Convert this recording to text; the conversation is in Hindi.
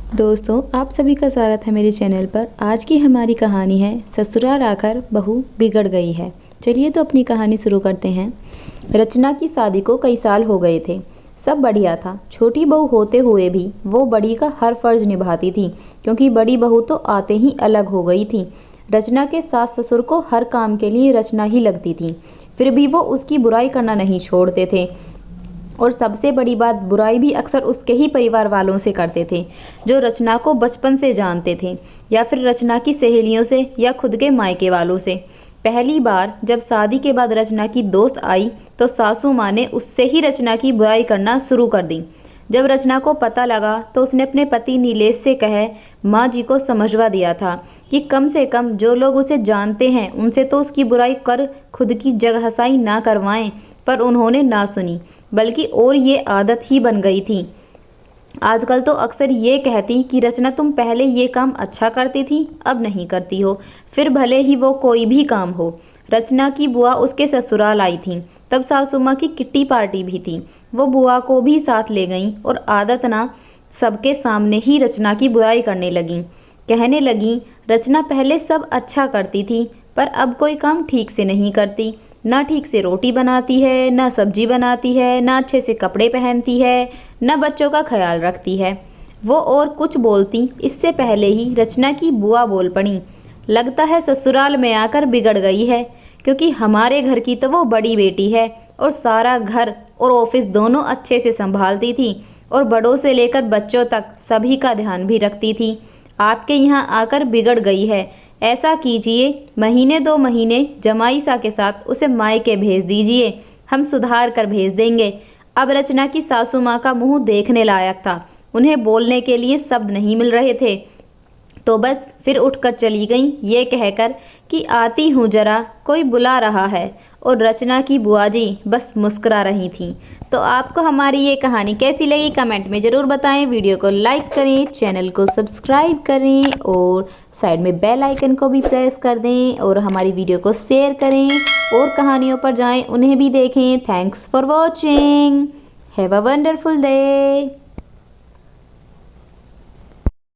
दोस्तों, आप सभी का स्वागत है मेरे चैनल पर। आज की हमारी कहानी है ससुराल आकर बहू बिगड़ गई है। चलिए तो अपनी कहानी शुरू करते हैं। रचना की शादी को कई साल हो गए थे। सब बढ़िया था। छोटी बहू होते हुए भी वो बड़ी का हर फर्ज निभाती थी, क्योंकि बड़ी बहू तो आते ही अलग हो गई थी। रचना के सास ससुर को हर काम के लिए रचना ही लगती थी, फिर भी वो उसकी बुराई करना नहीं छोड़ते थे। और सबसे बड़ी बात, बुराई भी अक्सर उसके ही परिवार वालों से करते थे, जो रचना को बचपन से जानते थे, या फिर रचना की सहेलियों से, या खुद के मायके वालों से। पहली बार जब शादी के बाद रचना की दोस्त आई तो सासू माँ ने उससे ही रचना की बुराई करना शुरू कर दी। जब रचना को पता लगा तो उसने अपने पति नीलेश से कहे माँ जी को समझवा दिया था कि कम से कम जो लोग उसे जानते हैं उनसे तो उसकी बुराई कर खुद की जगहसाई ना करवाएं। पर उन्होंने ना सुनी, बल्कि और ये आदत ही बन गई थी। आजकल तो अक्सर ये कहती कि रचना तुम पहले ये काम अच्छा करती थी, अब नहीं करती हो, फिर भले ही वो कोई भी काम हो। रचना की बुआ उसके ससुराल आई थी, तब सासू माँ की किट्टी पार्टी भी थी। वो बुआ को भी साथ ले गईं और आदत ना सबके सामने ही रचना की बुराई करने लगीं। कहने लगी रचना पहले सब अच्छा करती थी, पर अब कोई काम ठीक से नहीं करती। ना ठीक से रोटी बनाती है, ना सब्जी बनाती है, ना अच्छे से कपड़े पहनती है, ना बच्चों का ख्याल रखती है। वो और कुछ बोलती इससे पहले ही रचना की बुआ बोल पड़ी, लगता है ससुराल में आकर बिगड़ गई है, क्योंकि हमारे घर की तो वो बड़ी बेटी है और सारा घर और ऑफिस दोनों अच्छे से संभालती थी और बड़ों से लेकर बच्चों तक सभी का ध्यान भी रखती थी। आपके यहाँ आकर बिगड़ गई है। ऐसा कीजिए, महीने 2 महीने जमाई सा के साथ उसे मायके भेज दीजिए, हम सुधार कर भेज देंगे। अब रचना की सासू माँ का मुंह देखने लायक था। उन्हें बोलने के लिए शब्द नहीं मिल रहे थे, तो बस फिर उठकर चली गईं, ये कहकर कि आती हूँ जरा, कोई बुला रहा है। और रचना की बुआ जी बस मुस्कुरा रही थीं। तो आपको हमारी ये कहानी कैसी लगी कमेंट में ज़रूर बताएं। वीडियो को लाइक करें, चैनल को सब्सक्राइब करें और साइड में बेल आइकन को भी प्रेस कर दें और हमारी वीडियो को शेयर करें और कहानियों पर जाएं, उन्हें भी देखें। Thanks for watching. Have a wonderful day.